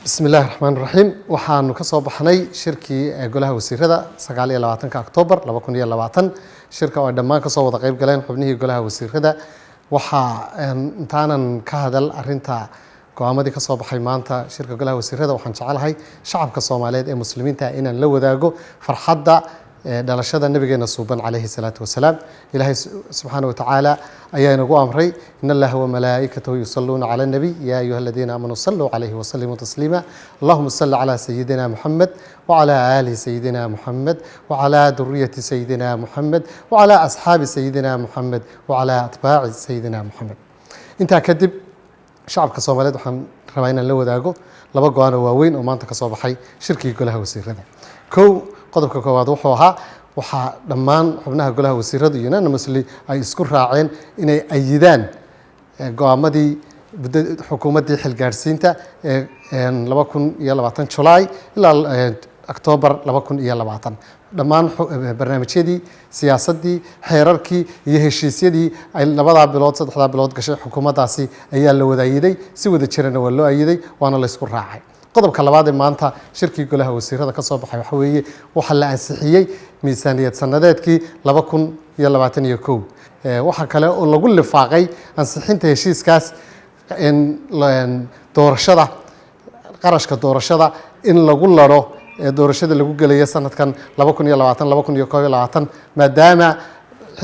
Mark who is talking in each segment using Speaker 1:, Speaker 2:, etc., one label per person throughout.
Speaker 1: بسم الله الرحمن الرحيم waxaanu ka soo baxnay shirkii golaha wasiirada 29 October 2020 shirka oo dhammaan ka soo wada qayb galeen xubnihii golaha wasiirada waxa intaanan ka hadal arinta go'aamadii ka soo baxay maanta shirka golaha wasiirada waxaan jecelahay shacabka Soomaaliyeed ee muslimiinta inaan la wadaago farxadda dhalashada nabigeena suuban calayhi salaatu wasalaam ilaahay subhanahu wa ta'ala ayaa inagu amray inna allaha wa malaa'ikatahu yusalluna 'ala an-nabi ya ayyuhalladhina amanu sallu 'alayhi wa sallimu taslima allahumma salli 'ala sayyidina muhammad wa 'ala ali sayyidina muhammad wa 'ala dhurriyyati sayyidina muhammad wa 'ala ashabi sayyidina muhammad wa 'ala atba'i sayyidina muhammad inta kadib shacabka Soomaaliyeed waxaan rabaa inaan la wadaago laba go'aan oo waaweyn oo maanta ka soo baxay shirkii golaha wasiirada qodobka koowaad wuxuu ahaa waxa dhammaan xubnaha golaha wasiirada iyo unanimously ay isku raaceen inay ayidaan go'aamadii xukuumadii xilgaarsiinta ee 2020 July ilaa October 2020 dhammaan barnaamijyadii siyaasadii xeerarkii iyo heshiisyadii ay labada bilood saddexda bilood gashay xukuumaddaasi ayaa la wadaayiday si wada jirana waa loo ayiday waana la isku raacay qodobka labaad ee maanta shirkii golaha wasiirada ka soo baxay waxa weeye waxa la ansixiyay miisaaniyad sanadeedkii 2021 waxa kale oo lagu lifaaqay ansixinta heshiiskaas in doorashada qarashka doorashada in lagu laro doorashada lagu galayo sanadkan 2020 maadaama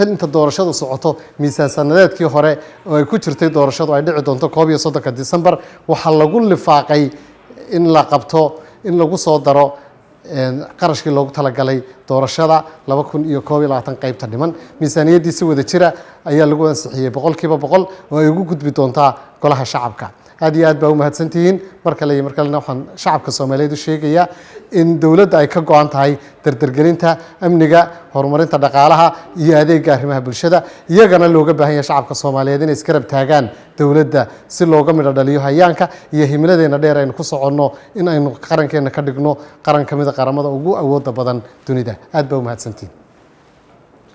Speaker 1: inta doorashadu socoto miisaan sanadeedkii hore oo ay ku jirtay doorashadu ay dhici doonto 31 December waxa lagu lifaaqay in la qabto in lagu soo daro qarashkii loogu talagalay doorashada 2021 qaybta dhiman miisaaniyadii si wada jira ayaa lagu ansixiyay 100% oo ay ugu gudbi doontaa golaha shacabka aad iyo aad baa u mahadsantihiin markale waxaan shacabka Soomaaliyeed u sheegayaa in dawladda ay ka go'an tahay dardargelinta amniga horumarinta dhaqaalaha iyo adeegga arrimaha bulshada iyagana looga baahan yahay shacabka Soomaaliyeed inay iska rab taagaan dawladda si looga midho dhaliyo hayaanka iyo himiladeena dheer aynu ku soconno in aynu qarankeena ka dhigno qaran kamid ah qaramada ugu awoodda badan dunida aad baa u mahadsantihiin